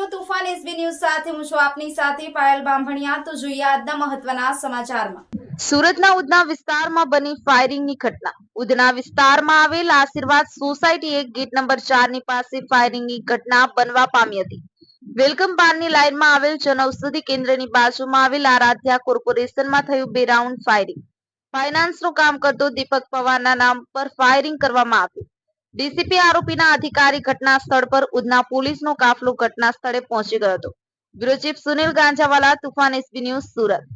છું તુફાન SB news સાથે હું છું આપની સાથે પાયલ બામભણિયા। તો જોઈએ આજના મહત્વના સમાચારમાં। સુરતના ઉધના વિસ્તારમાં બની ફાયરિંગની ઘટના। ઉધના વિસ્તારમાં આવેલ આશીર્વાદ સોસાયટી એક ગેટ નંબર 4 ની પાસે ફાયરિંગની ઘટના બનવા પામી હતી। વેલકમ બારની લાઇનમાં આવેલ જનઔષધિ કેન્દ્રની બાજુમાં આવેલ આરાધ્યા કોર્પોરેશનમાં થયું 2 રાઉન્ડ ફાયરિંગ। ફાઇનાન્સનું કામ કરતો દીપક પવારના નામ પર ફાયરિંગ કરવામાં આવ્યું। ડીસીપી આરોપીના અધિકારી ઘટના સ્થળ પર ઉધના પોલીસનો કાફલો ઘટના સ્થળે પહોંચી ગયો હતો। Bureau chief Sunil Ganjawala, Tufan SB news, Surat.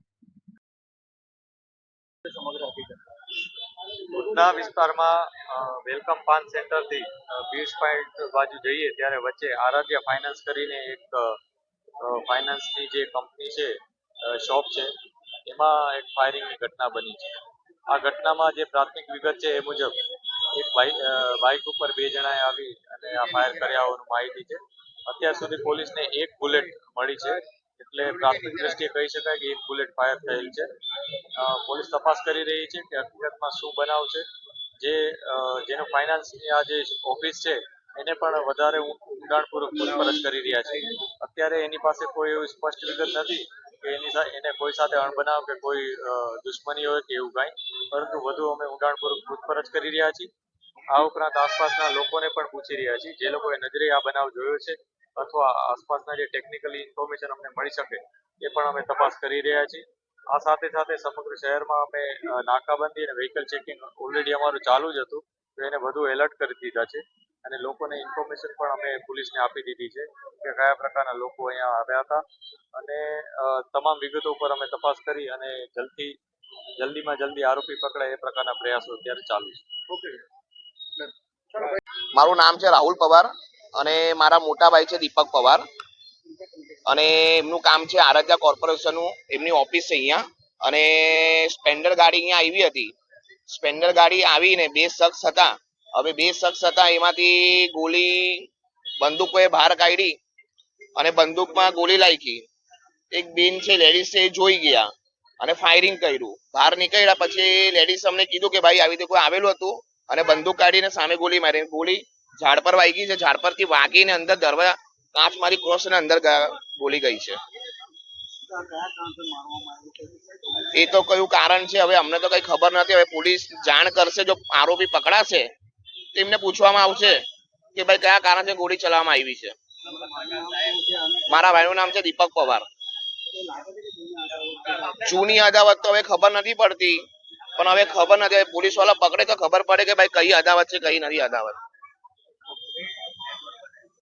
Udhna વિસ્તારમાં વેલકમ પાન સેન્ટરથી બીચ પોઈન્ટ બાજુ જઈએ ત્યારે વચ્ચે આરાધ્યા ફાઇનાન્સ કરીને એક ફાઇનાન્સની જે કંપની છે, શોપ છે, એમાં એક ફાયરિંગની ઘટના બની છે। આ ઘટનામાં જે પ્રાથમિક વિગત છે એ મુજબ એક બાઇક ઉપર 2 જણાએ આવી અને આ ફાયર કર્યા હોવાનું માહિતી છે। અત્યાર સુધી પોલીસને 1 બુલેટ મળી છે, એટલે પ્રાથમિક દ્રષ્ટિએ કહી શકાય કે 1 બુલેટ ફાયર થયેલ છે। પોલીસ તપાસ કરી રહી છે કે હકીકતમાં શું બનાવ છે। જેનો ફાઇનાન્સની આ જે ઓફિસ છે એને પણ વધારે ઊંડાણપૂર્વક પૂછપરછ કરી રહ્યા છે। અત્યારે એની પાસે કોઈ એવી સ્પષ્ટ વિગત નથી કે એને કોઈ સાથે અણબનાવ કે કોઈ દુશ્મની હોય કે એવું કાંઈ, પરંતુ વધુ અમે ઊંડાણપૂર્વક પૂછપરછ કરી રહ્યા છીએ। આ ઉપરાંત આસપાસના લોકોને પણ પૂછી રહ્યા છીએ, જે લોકોએ નજરે આ બનાવ જોયો છે અથવા આસપાસના જે ટેકનિકલી ઇન્ફોર્મેશન અમને મળી શકે એ પણ અમે તપાસ કરી રહ્યા છીએ। આ સાથે સાથે સમગ્ર શહેરમાં અમે નાકાબંધી અને વ્હીકલ ચેકિંગ ઓલરેડી અમારું ચાલુ જ હતું, તો એને વધુ એલર્ટ કરી દીધા છે અને લોકોને ઇન્ફોર્મેશન પણ અમે પોલીસને આપી દીધી છે કે કયા પ્રકારના લોકો અહીંયા આવ્યા હતા અને તમામ વિગતો ઉપર અમે તપાસ કરી અને જલ્દીમાં જલ્દી આરોપી પકડાય એ પ્રકારના પ્રયાસો અત્યારે ચાલુ છે। મારું નામ છે રાહુલ પવાર અને મારા મોટા ભાઈ છે દીપક પવાર અને એમનું કામ છે આરાધ્યા કોર્પોરેશનનું, એમની ઓફિસ છે અહીંયા અને સ્પેન્ડર ગાડી અહીંયા આવી હતી। સ્પેન્ડર ગાડી આવીને 2 શખ્સ હતા। હવે 2 શખ્સ હતા, એમાંથી બંદૂકોએ બહાર કાઢી અને બંદૂકમાં ગોળી લાગી। એક બેન છે લેડીઝ છે, એ જોઈ ગયા અને ફાયરિંગ કર્યું। બહાર નીકળ્યા પછી લેડીઝ અમને કીધું કે ભાઈ આવી રીતે કોઈ આવેલું હતું અને બંદૂક કાઢીને સામે ગોળી મારી। ગોળી ઝાડ પર વાગી છે, ઝાડ પરથી વાગીને અંદર દરવાજા કાચ મારી ક્રોસ અને અંદર ગોળી ગઈ છે। એ તો કયું કારણ છે હવે અમને તો કઈ ખબર નથી। હવે પોલીસ જાણ કરશે, જો આરોપી પકડાશે તો એમને પૂછવામાં આવશે કે ભાઈ કયા કારણથી ગોળી ચલાવવામાં આવી છે। મારા ભાઈનું નામ છે દીપક પવાર। જૂની અદાવત તો હવે ખબર નથી પડતી, પણ હવે ખબર નથી, પોલીસ વાળા પકડે તો ખબર પડે કે ભાઈ કઈ અદાવત છે કઈ નથી અદાવત।